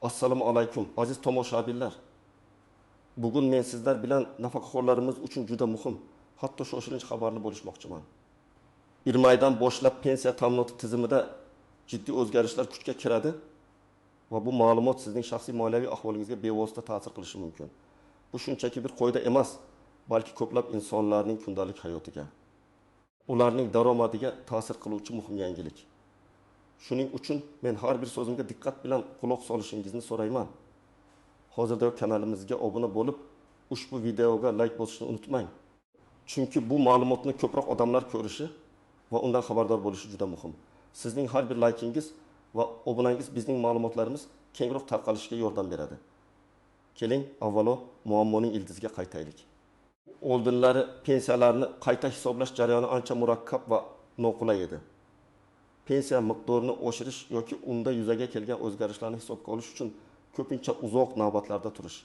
Assalomu alaykum, aziz tomoshabinlar. Bugun men sizlar bilan nafaqaxo'rlarimiz uchun juda muhim, hatto shoshilinch xabarni bo'lishmoqchiman. 1 maydan boshlab pensiya ta'minoti tizimida jiddiy o'zgarishlar kuchga kiradi va bu ma'lumot sizning shaxsiy moliyaviy ahvolingizga bevosita ta'sir qilishi mumkin. Bu shunchaki bir qoida emas, balki ko'plab insonlarning kundalik hayotiga, ularning daromadiga ta'sir qiluvchi muhim yangilik. Shuning uchun men har bir so'zimga diqqat bilan quloq solishingizni so'rayman. Hozirda kanalimizga obuna bo'lib, ushbu videoga like bosishni unutmang. Chunki bu ma'lumotni ko'proq odamlar ko'rishi va undan xabardor bo'lishi juda muhim. Sizning har bir like'ingiz va obunangiz bizning ma'lumotlarimiz kengroq tarqalishiga yordam beradi. Keling, avvalo muammoning ildiziga qaytaylik. Oldinlari pensiyalarni qayta hisoblash jarayoni ancha murakkab va noqulay edi. Pensiya miqdorini oshirish yoki unda yuzaga kelgan o'zgarishlarni hisobga olish uchun ko'pincha uzoq navbatlarda turish,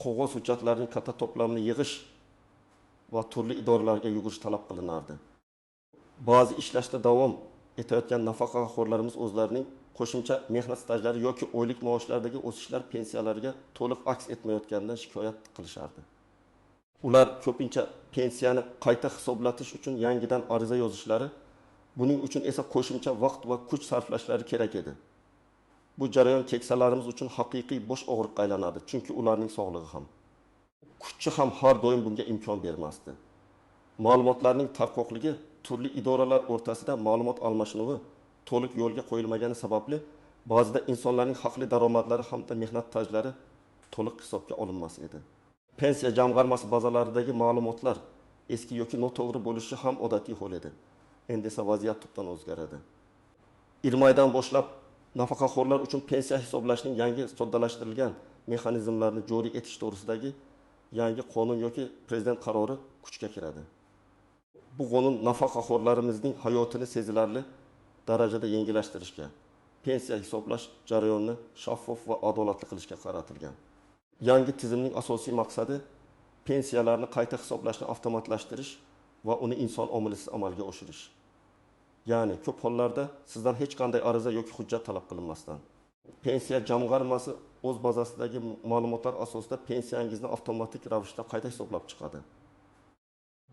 qog'oz hujjatlarning katta to'plamini yig'ish va turli idoralarga yugurish talab qilinardi. Ba'zi ishlashda davom etayotgan nafaqaxo'rlarimiz o'zlarining qo'shimcha mehnat stajlari yoki oylik maoshlaridagi o'sishlar pensiyalariga to'liq aks etmayotganidan shikoyat qilishardi. Ular ko'pincha pensiyani qayta hisoblatish uchun yangidan ariza yozishlari, buning uchun esa qo'shimcha vaqt va kuch sarflashlari kerak edi. Bu jarayon keksalarimiz uchun haqiqiy bosh og'riqqa aylanadi, chunki ularning sog'lig'i ham, kuchi ham har doim bunga imkon bermasdi. Ma'lumotlarning tarqoqligi, turli idoralar o'rtasida ma'lumot almashinuvi to'liq yo'lga qo'yilmagani sababli ba'zida insonlarning haqli daromadlari hamda mehnat stajlari to'liq hisobga olinmas edi. Pensiya jamg'armasi bazalaridagi ma'lumotlar eski yoki noto'g'ri bo'lishi ham odatiy hol edi. Endi esa vaziyat tubdan o'zgaradi. 1 maydan boshlab nafaqaxo'rlar uchun pensiya hisoblashning yangi soddalashtirilgan mexanizmlarini joriy etish to'g'risidagi yangi qonun yoki prezident qarori kuchga kiradi. Bu qonun nafaqaxo'rlarimizning hayotini sezilarli darajada yengillashtirishga, pensiya hisoblash jarayonini shaffof va adolatli qilishga qaratilgan. Yangi tizimning asosiy maqsadi pensiyalarni qayta hisoblashni avtomatlashtirish va uni inson omilisiz amalga oshirish. Ya'ni ko'p hollarda sizdan hech qanday ariza yoki hujjat talab qilinmasdan pensiya jamg'armasi o'z bazasidagi ma'lumotlar asosida pensiyangizni avtomatik ravishda qayta hisoblab chiqadi.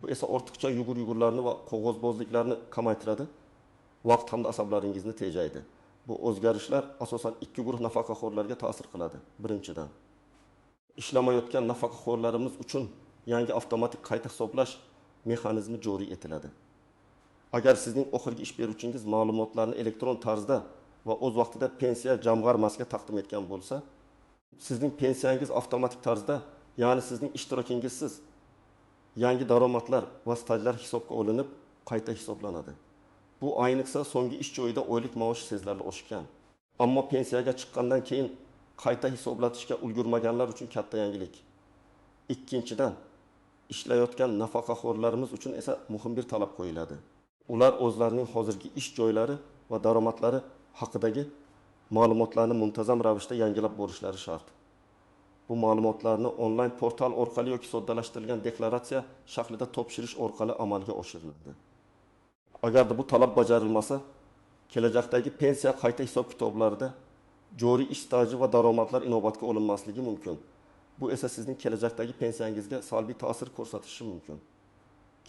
Bu esa ortiqcha yugur-yugurlarni va qog'ozbozliklarni kamaytiradi, vaqt hamda asablaringizni tejaydi. Bu o'zgarishlar asosan ikki guruh nafaqaxo'rlarga ta'sir qiladi. Birinchidan, ishlamayotgan nafaqaxo'rlarimiz uchun yangi avtomatik qayta hisoblash mexanizmi joriy etiladi. Agar sizning oxirgi ish beruvchingiz ma'lumotlarni elektron tarzda va o'z vaqtida pensiya jamg'armasiga taqdim etgan bo'lsa, sizning pensiyangiz avtomatik tarzda, ya'ni sizning ishtirokingizsiz yangi daromadlar va stajlar hisobga olinib, qayta hisoblanadi. Bu ayniqsa so'nggi ish joyida oylik maosh sezilarli oshgan. Ammo pensiyaga chiqqandan keyin qayta hisoblatishga ulgurmaganlar uchun katta yangilik. Ikkinchidan, ishlayotgan nafaqaxo'rlarimiz uchun esa muhim bir talab qo'yiladi. Ular o'zlarining hozirgi ish joylari va daromadlari haqidagi ma'lumotlarni muntazam ravishda yangilab borishlari shart. Bu ma'lumotlarni onlayn portal orqali yoki soddalashtirilgan deklaratsiya shaklida topshirish orqali amalga oshiriladi. Agar bu talab bajarilmasa, kelajakdagi pensiya qayta hisob kitoblarida joriy ish staji va daromadlar inobatga olinmasligi mumkin. Bu esa sizning kelajakdagi pensiyangizga salbiy ta'sir ko'rsatishi mumkin.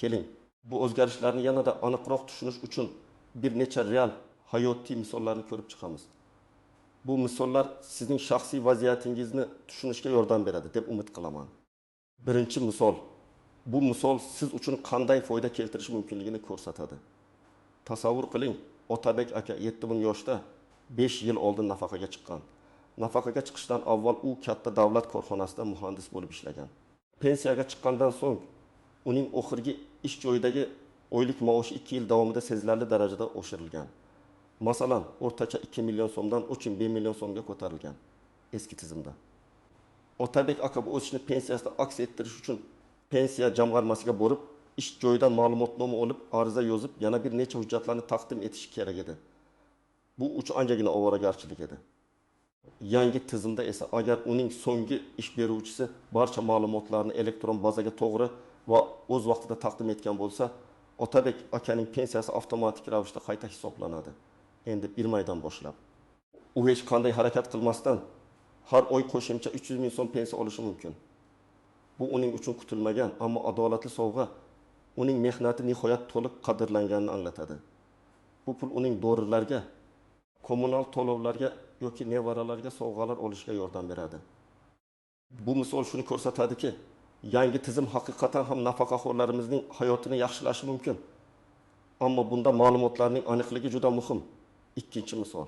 Keling, bu o'zgarishlarni yanada aniqroq tushunish uchun bir necha real hayotiy misollarni ko'rib chiqamiz. Bu misollar sizning shaxsiy vaziyatingizni tushunishga yordam beradi deb umid qilaman. Birinchi misol. Bu misol siz uchun qanday foyda keltirishi mumkinligini ko'rsatadi. Tasavvur qiling, Otabek aka 7000 yoshda 5 yil oldin nafaqaga chiqqan. Nafaqaga chiqishdan avval u katta davlat korxonasida muhandis bo'lib ishlagan. Pensiyaga chiqqandan so'ng uning oxirgi ish joyidagi oylik maoshi 2 yil davomida sezilarli darajada oshirilgan. Masalan, o'rtacha 2 million so'mdan 3,5 million so'mga ko'tarilgan eski tizimda. Otabek aka bu o'sishni pensiyasida aks ettirish uchun pensiya jamg'armasiga borib, ish joyidan ma'lumotnoma olib, ariza yozib, yana bir necha hujjatlarni taqdim etish kerak edi. Bu uch anchagina ovoragarchilik edi. Yangi tizimda esa agar uning so'nggi ish beruvchisi barcha ma'lumotlarni elektron bazaga to'g'ri va o'z vaqtida taqdim etgan bo'lsa, Otabek akaning pensiyasi avtomatik ravishda qayta hisoblanadi. Endi 1 maydan boshlab. U hech qanday harakat qilmasdan har oy qo'shimcha 300 ming so'm pensiya olishi mumkin. Bu uning uchun kutilmagan, ammo adolatli sovg'a uning mehnati nihoyat to'liq qadrlanganini anglatadi. Bu pul uning dorilarga, kommunal to'lovlarga yoki nevaralarga sovg'alar olishga yordam beradi. Bu misol shuni ko'rsatadiki, yangi tizim haqiqatan ham nafaqaxo'rlarimizning hayotini yaxshilashi mumkin. Ammo bunda ma'lumotlarning aniqligi juda muhim. Ikkinchi misol.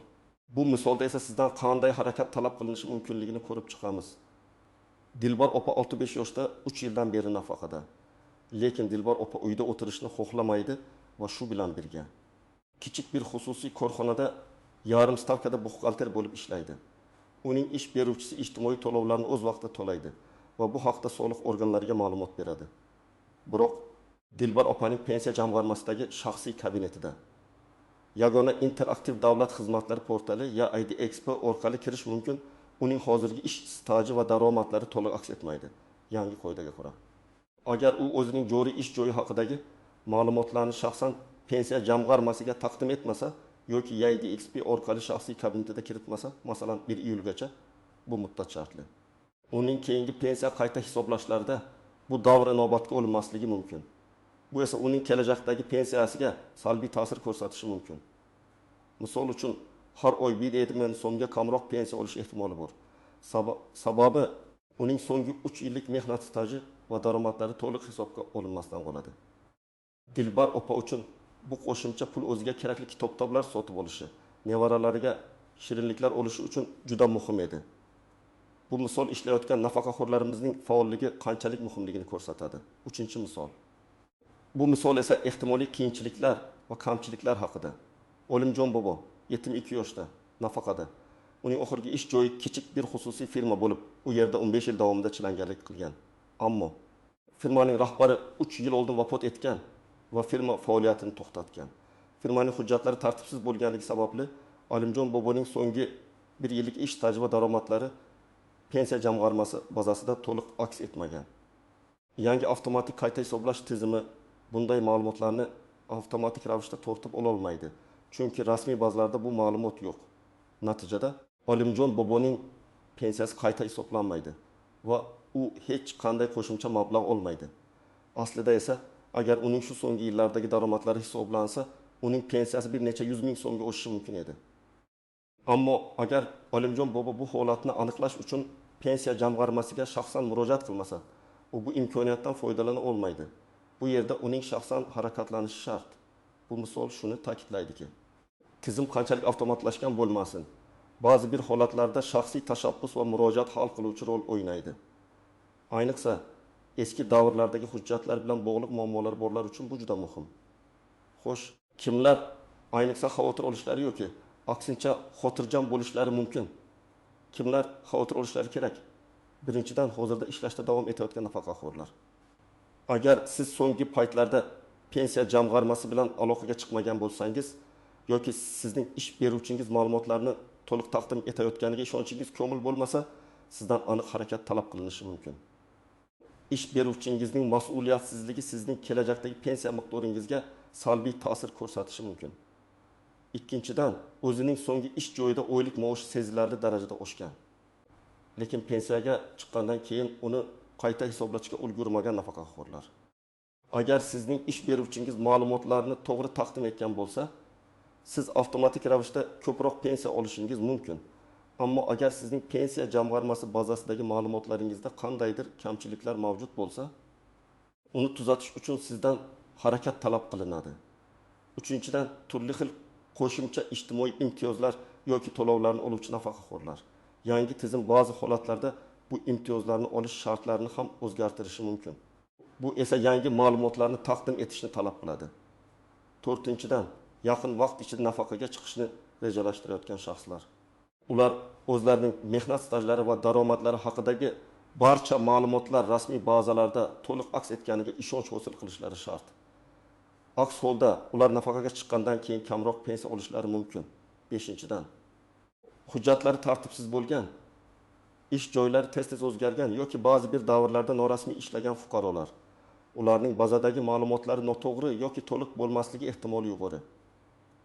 Bu misolda esa sizdan qanday harakat talab qilinishi mumkinligini ko'rib chiqamiz. Dilbar opa 65 yoshda 3 yildan beri nafaqada. Lekin Dilbar opa uyda o'tirishni xohlamaydi va shu bilan birga kichik bir xususiy korxonada yarim stavkada buxgalter bo'lib ishlaydi. Uning ish beruvchisi ijtimoiy to'lovlarni o'z vaqtida to'laydi va bu haqda soliq organlariga ma'lumot beradi. Biroq Dilbar opaning pensiya jamg'armasidagi shaxsiy kabinetida yagona interaktiv davlat xizmatlari portali (ID Expo) orqali kirish mumkin. Uning hozirgi ish staji va daromadlari to'liq aks etmaydi. Yangi qoidaga ko'ra. Agar u o'zining joriy ish joyi haqidagi ma'lumotlarni shaxsan pensiya jamg'armasiga taqdim etmasa yoki ID Expo orqali shaxsiy kabinetida kiritmasa, masalan 1 iyulgacha, bu muddat shartli. Uning keyingi pensiya qayta hisoblashlarida bu davr inobatga olinmasligi mumkin. Bu esa uning kelajakdagi pensiyasiga salbiy ta'sir ko'rsatishi mumkin. Misol uchun, har oy 1 ming so'mga kamroq pensiya olish ehtimoli bor. Sababi uning so'nggi 3 yillik mehnat staji va daromadlari to'liq hisobga olinmasdan qoladi. Dilbar opa uchun bu qo'shimcha pul o'ziga kerakli kitob-kitoblar sotib olishi, nevaralariga shirinliklar olishi uchun juda muhim edi. Bu misol ishlayotgan nafaqaxo'rlarimizning faolligi qanchalik muhimligini ko'rsatadi. 3-misol. Bu misol esa ehtimoliy qiyinchiliklar va kamchiliklar haqida. Olimjon bobo 72 yoshda, nafaqada. Uning oxirgi ish joyi kichik bir xususiy firma bo'lib, u yerda 15 yil davomida chilangarlik qilgan. Ammo firmaning rahbari 3 yil oldin vafot etgan va firma faoliyatini to'xtatgan. Firmaning hujjatlari tartibsiz bo'lganligi sababli Olimjon boboning so'nggi 1 yillik ish staji va daromadlari pensiya jamg'armasi bazasida to'liq aks etmagan. Yangi avtomatik qayta hisoblash tizimi bunday ma'lumotlarni avtomatik ravishda tortib ola olmaydi. Chunki rasmiy bazalarda bu ma'lumot yo'q. Natijada Olimjon boboning pensiyasi qayta hisoblanmaydi va u hech qanday qo'shimcha mablag' olmaydi. Aslida esa agar uning shu so'nggi yillardagi daromadlari hisoblansa, uning pensiyasi bir necha 100 ming so'mga o'sishi mumkin edi. Ammo agar Olimjon bobo bu holatni aniqlash uchun pensiya jamg'armasiga shaxsan murojaat qilmasa, u bu imkoniyatdan foydalana olmaydi. Bu yerda uning shaxsan harakatlanishi shart. Bu misol shuni ta'kidlaydiki, tizim qanchalik avtomatlashgan bo'lmasin, ba'zi bir holatlarda shaxsiy tashabbus va murojaat hal qiluvchi rol o'ynaydi. Ayniqsa eski davrlardagi hujjatlar bilan bog'liq muammolar borlar uchun bu juda muhim. Xo'sh, kimlar ayniqsa xavotir olishlari yoki aksincha xotirjam bo'lishlari mumkin? Kimlar xavotir olishlari kerak? Birinchidan, hozirda ishlashda davom etayotgan nafaqaxo'rlar. Agar siz so'nggi paytlarda pensiya jamg'armasi bilan aloqaga chiqmagan bo'lsangiz yoki sizning ish beruvchingiz ma'lumotlarni to'liq taqdim etayotganiga ishonchingiz komil bo'lmasa, sizdan aniq harakat talab qilinishi mumkin. Ish beruvchingizning mas'uliyatsizligi sizning kelajakdagi pensiya miqdoringizga salbiy ta'sir ko'rsatishi mumkin. Ikkinchidan, o'zining so'nggi ish joyida oylik maoshi sezilarli darajada oshgan. Lekin pensiyaga chiqqandan keyin uni qayta hisoblashga ulgurmagan nafaqaxo'rlar. Agar sizning ish beruvchingiz ma'lumotlarni to'g'ri taqdim etgan bo'lsa, siz avtomatik ravishda ko'proq pensiya olishingiz mumkin. Ammo agar sizning pensiya jamg'armasi bazasidagi ma'lumotlaringizda qandaydir kamchiliklar mavjud bo'lsa, uni tuzatish uchun sizdan harakat talab qilinadi. Uchinchidan, turli xil qo'shimcha ijtimoiy imtiyozlar yoki to'lovlarni oluvchi nafaqaxo'rlar. Yangi tizim ba'zi holatlarda bu imtiyozlarni olish shartlarini ham o'zgartirishi mumkin. Bu esa yangi ma'lumotlarni taqdim etishni talab qiladi. To'rtinchidan, yaqin vaqt ichida nafaqaga chiqishni rejalashtirayotgan shaxslar. Ular o'zlarining mehnat stajlari va daromadlari haqidagi barcha ma'lumotlar rasmiy bazalarda to'liq aks etganiga ishonch hosil qilishlari shart. Aks holda ular nafaqaga chiqqandan keyin kamroq pensiya olishlari mumkin. 5-dan, hujjatlari tartibsiz bo'lgan, ish joylari tez-tez o'zgargan yoki ba'zi bir davrlarda norasmiy ishlagan fuqarolar. Ularning bazadagi ma'lumotlari noto'g'ri yoki to'liq bo'lmasligi ehtimoli yuqori.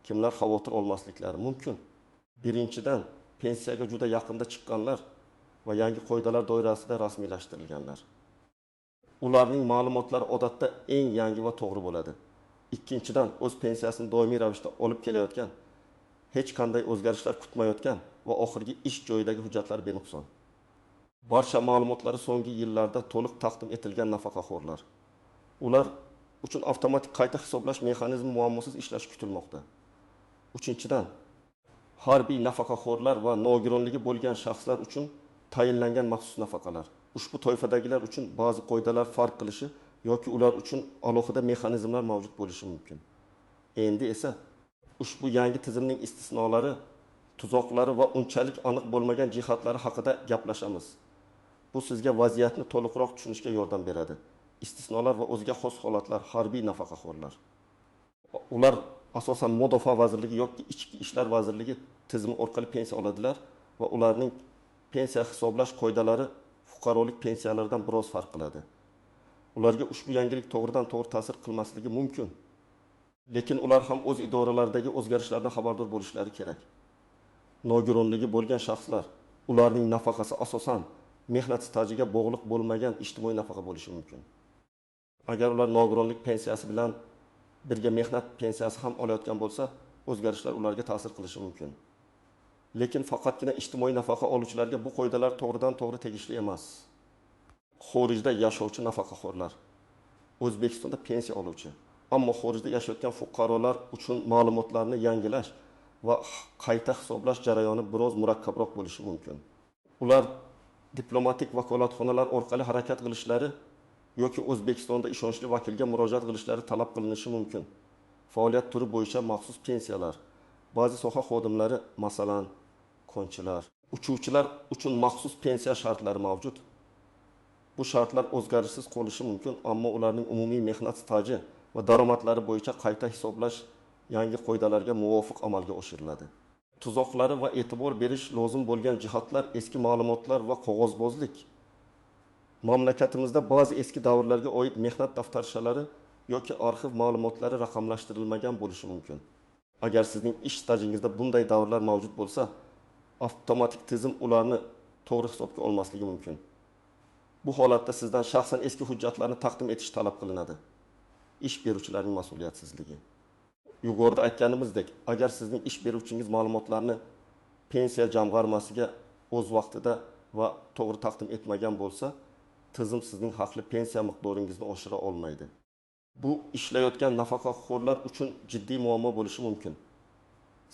Kimlar xavotir olmasliklari mumkin? 1-dan, pensiyaga juda yaqinda chiqqanlar va yangi qoidalar doirasida rasmiylashtirilganlar. Ularning ma'lumotlari odatda eng yangi va to'g'ri bo'ladi. Ikkinchidan, o'z pensiyasini doimiy ravishda olib kelayotgan, hech qanday o'zgarishlar kutmayotgan va oxirgi ish joyidagi hujjatlar benuqson. Barcha ma'lumotlari so'nggi yillarda to'liq taqdim etilgan nafaqaxo'rlar. Ular uchun avtomatik qayta hisoblash mexanizmi muammosiz ishlashi kutilmoqda. Uchinchidan, harbiy nafaqaxo'rlar va nogironligi bo'lgan shaxslar uchun tayinlangan maxsus nafaqalar. Ushbu toifadagilar uchun ba'zi qoidalar farq qilishi yoki ular uchun alohida mexanizmlar mavjud bo'lishi mumkin. Endi esa ushbu yangi tizimning istisnolari, tuzoqlari va unchalik aniq bo'lmagan jihatlari haqida gaplashamiz. Bu sizga vaziyatni to'liqroq tushunishga yordam beradi. Istisnolar va o'ziga xos holatlar, harbiy nafaqaxo'rlar. Ular asosan Mudofaa vazirligi yoki Ichki ishlar vazirligi tizimi orqali pensiya oladilar va ularning pensiya hisoblash qoidalari fuqarolik pensiyalardan biroz farq qiladi. Ularga ushbu yangilik to'g'ridan to'g'ri ta'sir qilmasligi mumkin. Lekin ular ham o'z idoralaridagi o'zgarishlardan xabardor bo'lishlari kerak. Nogironligi bo'lgan shaxslar, ularning nafaqasi asosan mehnat stajiga bog'liq bo'lmagan ijtimoiy nafaqa bo'lishi mumkin. Agar ular nogironlik pensiyasi bilan birga mehnat pensiyasi ham olayotgan bo'lsa, o'zgarishlar ularga ta'sir qilishi mumkin. Lekin faqatgina ijtimoiy nafaqa oluvchilarga bu qoidalar to'g'ridan to'g'ri tegishli emas. Xorijda yashovchi nafaqaxo'rlar, O'zbekistonda pensiya oluvchi, ammo xorijda yashayotgan fuqarolar uchun ma'lumotlarni yangilash va qayta hisoblash jarayoni biroz murakkabroq bo'lishi mumkin. Ular diplomatik vakolatxonalar orqali harakat qilishlari yoki O'zbekistonda ishonchli vakilga murojaat qilishlari talab qilinishi mumkin. Faoliyat turi bo'yicha maxsus pensiyalar, ba'zi soha xodimlari, masalan, konchilar, uchuvchilar uchun maxsus pensiya shartlari mavjud. Bu shartlar o'zgarishsiz qolishi mumkin, ammo ularning umumiy mehnat staji va daromadlari bo'yicha qayta hisoblash yangi qoidalarga muvofiq amalga oshiriladi. Tuzoqlari va e'tibor berish lozim bo'lgan jihatlar eski ma'lumotlar va qog'ozbozlik. Mamlakatimizda ba'zi eski davrlarga oid mehnat daftarshalari yoki arxiv ma'lumotlari raqamlashtirilmagan bo'lishi mumkin. Agar sizning ish stajingizda bunday davrlar mavjud bo'lsa, avtomatik tizim ularni to'g'ri hisobga olmasligi mumkin. Bu holatda sizdan shaxsan eski hujjatlarni taqdim etish talab qilinadi. Ish beruvchilarning mas'uliyatsizligi. Yuqorida aytganimizdek, agar sizning ish beruvchingiz ma'lumotlarni pensiya jamg'armasiga o'z vaqtida va to'g'ri taqdim etmagan bo'lsa, tizim sizning haqli pensiya miqdoringizni oshira olmaydi. Bu ishlayotgan nafaqaxo'rlar uchun jiddiy muammo bo'lishi mumkin.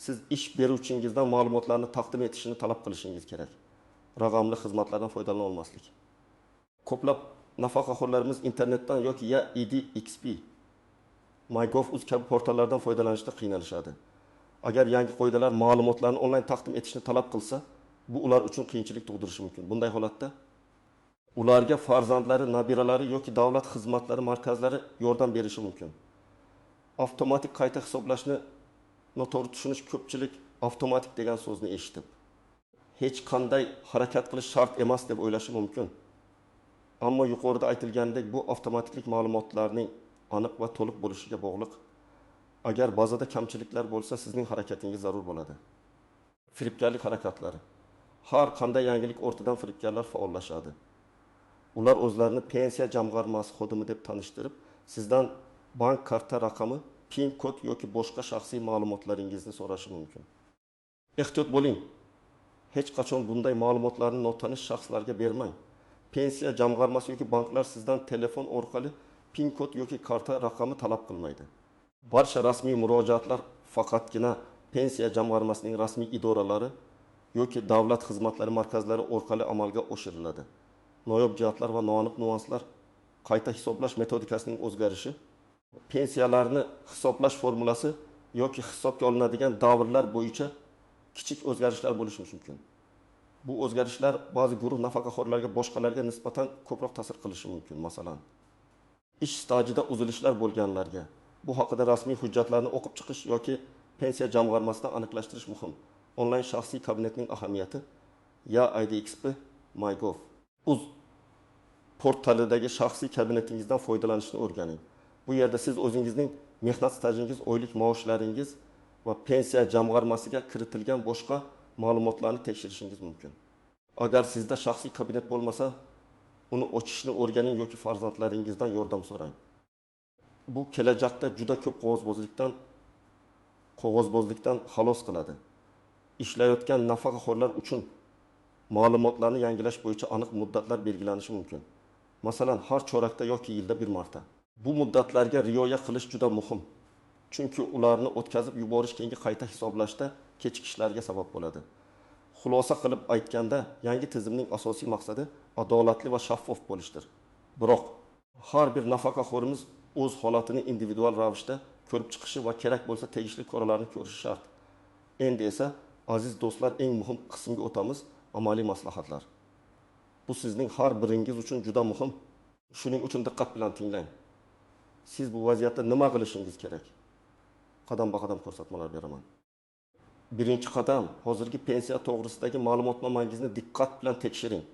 Siz ish beruvchingizdan ma'lumotlarni taqdim etishini talab qilishingiz kerak. Raqamli xizmatlardan foydalana olmaslik. Ko'plab nafaqaxo'rlarimiz internetdan yoki EDXP, MyGov.uz kabi portallardan foydalanishda qiynalishadi. Agar yangi qoidalar ma'lumotlarni onlayn taqdim etishni talab qilsa, bu ular uchun qiyinchilik tug'dirishi mumkin. Bunday holatda ularga farzandlari, nabiralari yoki davlat xizmatlari markazlari yordam berishi mumkin. Avtomatik qayta hisoblashni noto'g'ri tushunish ko'pchilik avtomatik degan so'zni eshitib, hech qanday harakat qilish shart emas deb o'ylashi mumkin. Ammo yuqorida aytilganidek, bu avtomatiklik ma'lumotlarning aniq va to'liq bo'lishiga bog'liq. Agar bazada kamchiliklar bo'lsa, sizning harakatingiz zarur bo'ladi. Firibgarlik harakatlari. Har qanday yangilik ortidan firibgarlar faollashadi. Ular o'zlarini pensiya jamg'armasi xodimi deb tanishtirib, sizdan bank karta raqami, PIN kod yoki boshqa shaxsiy ma'lumotlaringizni so'rashi mumkin. Ehtiyot bo'ling. Hech qachon bunday ma'lumotlarni notanish shaxslarga bermang. Pensiya jamg'armasi yoki banklar sizdan telefon orqali PIN kod yoki karta raqami talab qilmaydi. Barcha rasmiy murojaatlar faqatgina pensiya jamg'armasining rasmiy idoralari yoki davlat xizmatlari markazlari orqali amalga oshiriladi. Noyob jihatlar va noaniq nuanslar, qayta hisoblash metodikasining o'zgarishi, pensiyalarni hisoblash formulasi yoki hisobga olinadigan davrlar bo'yicha kichik o'zgarishlar bo'lishi mumkin. Bu o'zgarishlar ba'zi guruh nafaqaxo'rlarga boshqalarga nisbatan ko'proq ta'sir qilishi mumkin. Masalan, ish stajida uzilishlar bo'lganlarga bu haqida rasmiy hujjatlarni o'qib chiqish yoki pensiya jamg'armasidan aniqlashtirish muhim. Onlayn shaxsiy kabinetning ahamiyati EDXP, MyGov.uz portalidagi shaxsiy kabinetingizdan foydalanishni o'rganing. Bu yerda siz o'zingizning mehnat stajingiz, oylik maoshlaringiz va pensiya jamg'armasiga kiritilgan boshqa ma'lumotlarni tekshirishingiz mumkin. Agar sizda shaxsiy kabinet bo'lmasa, uni ochishni o'rganing yoki farzandlaringizdan yordam so'rang. Bu kelajakda juda ko'p qog'ozbozlikdan xalos qiladi. Ishlayotgan nafaqaxo'rlar uchun ma'lumotlarni yangilash bo'yicha aniq muddatlar belgilanishi mumkin. Masalan, har chorakda yoki yilda bir marta. Bu muddatlarga rioya qilish juda muhim. Chunki ularni o'tkazib yuborish keyingi qayta hisoblashda kechikishlarga sabab bo'ladi. Xulosa qilib aytganda, yangi tizimning asosiy maqsadi adolatli va shaffof bo'lishdir. Biroq har bir nafaqaxo'rimiz o'z holatini individual ravishda ko'rib chiqishi va kerak bo'lsa tegishli choralarni ko'rishi shart. Endi esa aziz do'stlar, eng muhim qismga o'tamiz: amaliy maslahatlar. Bu sizning har biringiz uchun juda muhim. Shuning uchun diqqat bilan tinglang. Siz bu vaziyatda nima qilishingiz kerak? Qadam-qadam ko'rsatmalar beraman. Birinchi qadam, hozirgi pensiya to'g'risidagi ma'lumotnomangizni diqqat bilan tekshiring.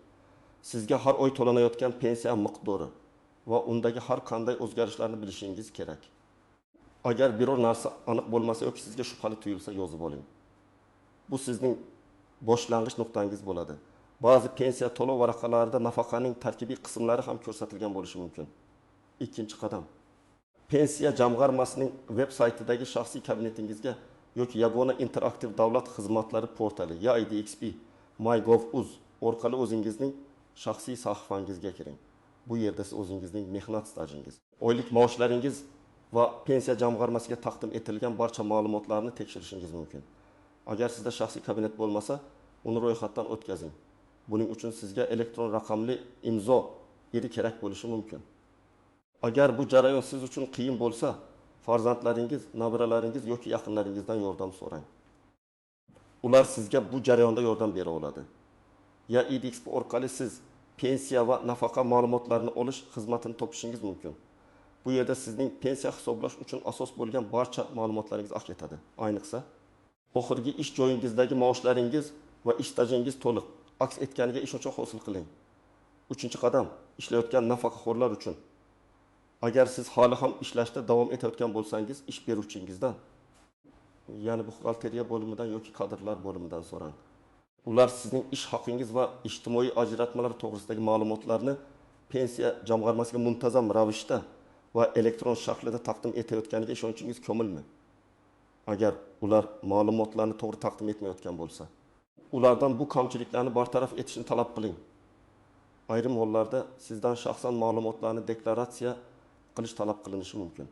Sizga har oy to'lanayotgan pensiya miqdori va undagi har qanday o'zgarishlarni bilishingiz kerak. Agar biror narsa aniq bo'lmasa yoki sizga shubhali tuyulsa, yozib oling. Bu sizning boshlang'ich nuqtangiz bo'ladi. Ba'zi pensiya to'lov varaqalarida nafaqaning tarkibiy qismlari ham ko'rsatilgan bo'lishi mumkin. Ikkinchi qadam, pensiya jamg'armasining veb-saytidagi shaxsiy kabinetingizga yoki yagona interaktiv davlat xizmatlari portali (IDXP), MyGov.uz orqali o'zingizning shaxsiy sahifangizga kiring. Bu yerda siz o'zingizning mehnat stajingiz, oylik maoshlaringiz va pensiya jamg'armasiga taqdim etilgan barcha ma'lumotlarni tekshirishingiz mumkin. Agar sizda shaxsiy kabinet bo'lmasa, uni ro'yxatdan o'tkazing. Buning uchun sizga elektron raqamli imzo kerak bo'lishi mumkin. Agar bu jarayon siz uchun qiyin bo'lsa, farzandlaringiz, nabiralaringiz yoki yaqinlaringizdan yordam so'rang. Ular sizga bu jarayonda yordam bera oladi. IDXP orqali siz pensiya va nafaqa ma'lumotlarini olish xizmatini topishingiz mumkin. Bu yerda sizning pensiya hisoblash uchun asos bo'lgan barcha ma'lumotlaringiz aks etadi. Ayniqsa, oxirgi ish joyingizdagi maoshlaringiz va ish stajingiz to'liq aks etganiga ishonch hosil qiling. Uchinchi qadam, ishlayotgan nafaqaxo'rlar uchun. Agar siz hali ham ishlashda davom etayotgan bo'lsangiz, ish beruvchingizdan, ya'ni buxgalteriya bo'limidan yoki kadrlar bo'limidan so'rang. Ular sizning ish haqingiz va ijtimoiy ajratmalar to'g'risidagi ma'lumotlarni pensiya jamg'armasiga muntazam ravishda va elektron shaklda taqdim etayotganiga ishonchingiz komilmi? Agar ular ma'lumotlarni to'g'ri taqdim etmayotgan bo'lsa, ulardan bu kamchiliklarni bartaraf etishni talab qiling. Ayrim hollarda sizdan shaxsan ma'lumotlarni deklaratsiya qilish talab qilinishi mumkin.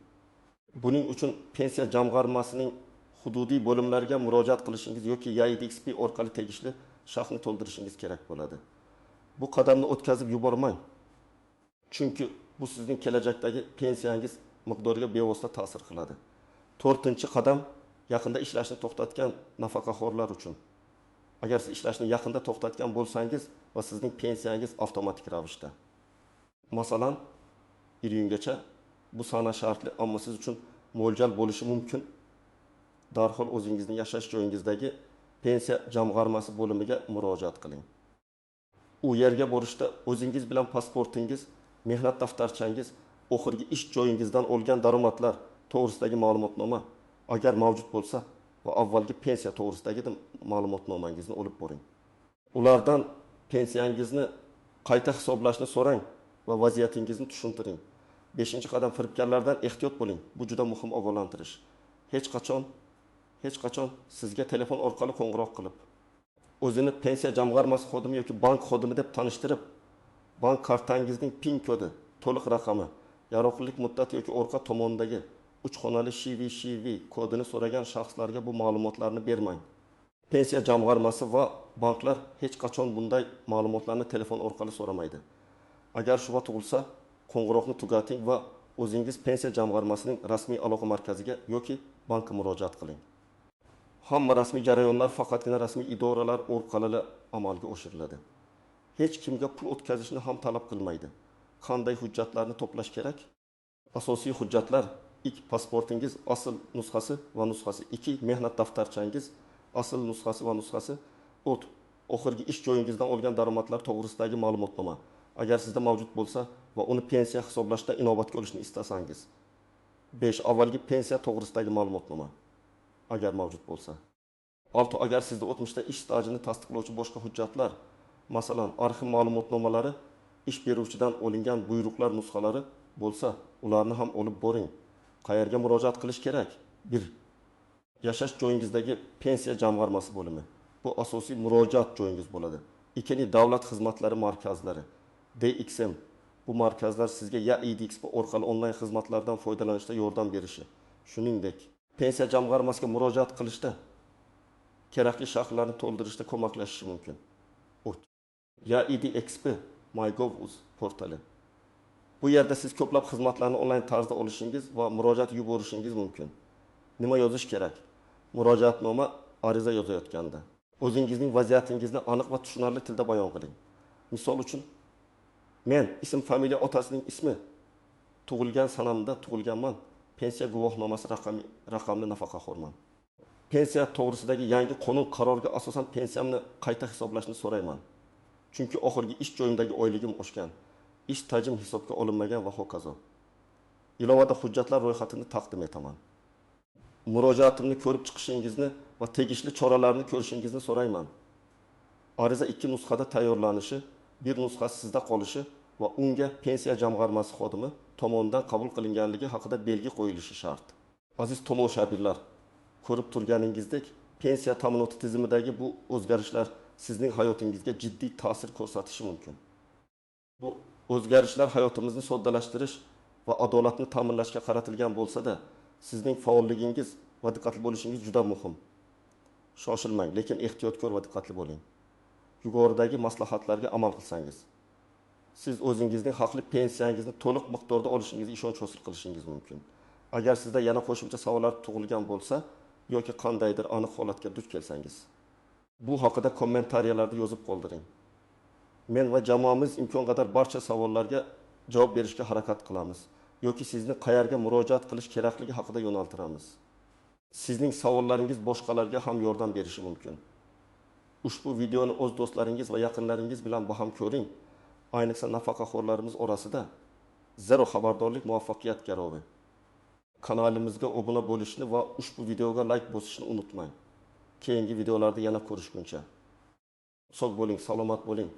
Buning uchun pensiya jamg'armasining hududiy bo'limlariga murojaat qilishingiz yoki IDXP orqali tegishli sharhni to'ldirishingiz kerak bo'ladi. Bu qadamni o'tkazib yubormang. Chunki bu sizning kelajakdagi pensiyangiz miqdoriga bevosita ta'sir qiladi. 4-qadam, yaqinda ishlashni to'xtatgan nafaqaxo'rlar uchun. Agar siz ishlashni yaqinda to'xtatgan bo'lsangiz va sizning pensiyangiz avtomatik ravishda, masalan, 1 yilgacha bu sana shartli, ammo siz uchun mo'ljal bo'lishi mumkin. Darhol o'zingizning yashash joyingizdagi pensiya jamg'armasi bo'limiga murojaat qiling. U yerga borishda o'zingiz bilan pasportingiz, mehnat daftarchangiz, oxirgi ish joyingizdan olgan daromadlar to'g'risidagi ma'lumotnoma agar mavjud bo'lsa va avvalgi pensiya to'g'risidagi ma'lumotnomangizni olib boring. Ulardan pensiyangizni qayta hisoblashni so'rang va vaziyatingizni tushuntiring. 5-qadam, firibgarlardan ehtiyot bo'ling. Bu juda muhim ogohlantirish. Hech qachon sizga telefon orqali qo'ng'iroq qilib, o'zini pensiya jamg'armasi xodimi yoki bank xodimi deb tanishtirib, bank kartangizning PIN kodi, to'liq raqami, yaroqlilik muddati yoki orqa tomondagi 3 xonali SHV kodini so'ragan shaxslarga bu ma'lumotlarni bermang. Pensiya jamg'armasi va banklar hech qachon bunday ma'lumotlarni telefon orqali so'ramaydi. Agar shubha tug'ilsa, qo'ng'iroqni tugating va o'zingiz pensiya jamg'armasining rasmiy aloqa markaziga yoki bankka murojaat qiling. Hamma rasmiy jarayonlar faqatgina rasmiy idoralar orqali amalga oshiriladi. Hech kimga pul o'tkazishni ham talab qilmaydi. Qanday hujjatlarni to'plash kerak? Asosiy hujjatlar: 1. Pasportingiz asl nusxasi va nusxasi. 2. Mehnat daftarchangiz asl nusxasi va nusxasi. 3. Oxirgi ish joyingizdan olgan daromadlar to'g'risidagi ma'lumotnoma, agar sizda mavjud bo'lsa va uni pensiya hisoblashda inobatga olishni istasangiz. 5. Avvalgi pensiya to'g'risidagi ma'lumotnoma, agar mavjud bo'lsa. 6. Agar sizda o'tmishda ish stajini tasdiqlovchi boshqa hujjatlar Masalan, arxiv ma'lumotnomalari ish beruvchidan olingan buyruqlar nusxalari bo'lsa, ularni ham olib boring. Qayerga murojaat qilish kerak? 1. Yashash joyingizdagi pensiya jamg'armasi bo'limi. Bu asosiy murojaat joyingiz bo'ladi. Ikkinchi, davlat xizmatlari markazlari. DXM. Bu markazlar sizga ya IDXP orqali onlayn xizmatlardan foydalanishda yordam berishi, shuningdek, pensiya jamg'armasiga murojaat qilishda kerakli sharhlarni to'ldirishda ko'maklashishi mumkin. Ya IDXP MyGov.uz portali. Bu yerda siz ko'plab xizmatlarni onlayn tarzda olishingiz va murojaat yuborishingiz mumkin. Nima yozish kerak? Murojaatnoma ariza yozayotganda o'zingizning vaziyatingizni aniq va tushunarli tilda bayon qiling. Misol uchun, men ism, familiya, otasining ismi, tug'ilgan sanamda tug'ilganman, pensiya guvohnomasi raqamli nafaqaxo'rman. Pensiya to'g'risidagi yangi qonun qaroriga asosan pensiyamni qayta hisoblashni so'rayman. Chunki oxirgi ish joyimdagi oyligim oshgan, ish tajim hisobga olinmagan va hokazo. Ilovada hujjatlar ro'yxatini taqdim etaman. Murojaatimni ko'rib chiqishingizni va tegishli choralarni ko'rishingizni so'rayman. Ariza 2 nusxada tayyorlanishi, bir nusxasi sizda qolishi va unga pensiya jamg'armasi xodimi tomonidan qabul qilinganligi haqida belgi qo'yilishi shart. Aziz tomoshabinlar, ko'rib turganingizdek, pensiya ta'minoti tizimidagi bu o'zgarishlar sizning hayotingizga jiddiy ta'sir ko'rsatishi mumkin. Bu o'zgarishlar hayotimizni soddalashtirish va adolatni ta'minlashga qaratilgan bo'lsa-da, sizning faolligingiz va diqqatli bo'lishingiz juda muhim. Shoshilmang, lekin ehtiyotkor va diqqatli bo'ling. Yuqoridagi maslahatlarga amal qilsangiz, siz o'zingizning haqli pensiyangizni to'liq miqdorda olishingizga ishonch hosil qilishingiz mumkin. Agar sizda yana qo'shimcha savollar tug'ilgan bo'lsa yoki qandaydir aniq holatga duch kelsangiz, bu haqida kommentariyalarda yozib qoldiring. Men va jamoamiz imkon qadar barcha savollarga javob berishga harakat qilamiz yoki sizni qayerga murojaat qilish kerakligi haqida yo'naltiramiz. Sizning savollaringiz boshqalarga ham yordam berishi mumkin. Ushbu videoni o'z do'stlaringiz va yaqinlaringiz bilan baham ko'ring. Ayniqsa nafaqaxo'rlarimiz orasida zero xabardorlik muvaffaqiyat garovi. Kanalimizga obuna bo'lishni va ushbu videoga like bosishni unutmang. Keyingi videolarda yana ko'rishguncha. Sog' bo'ling, salomat bo'ling.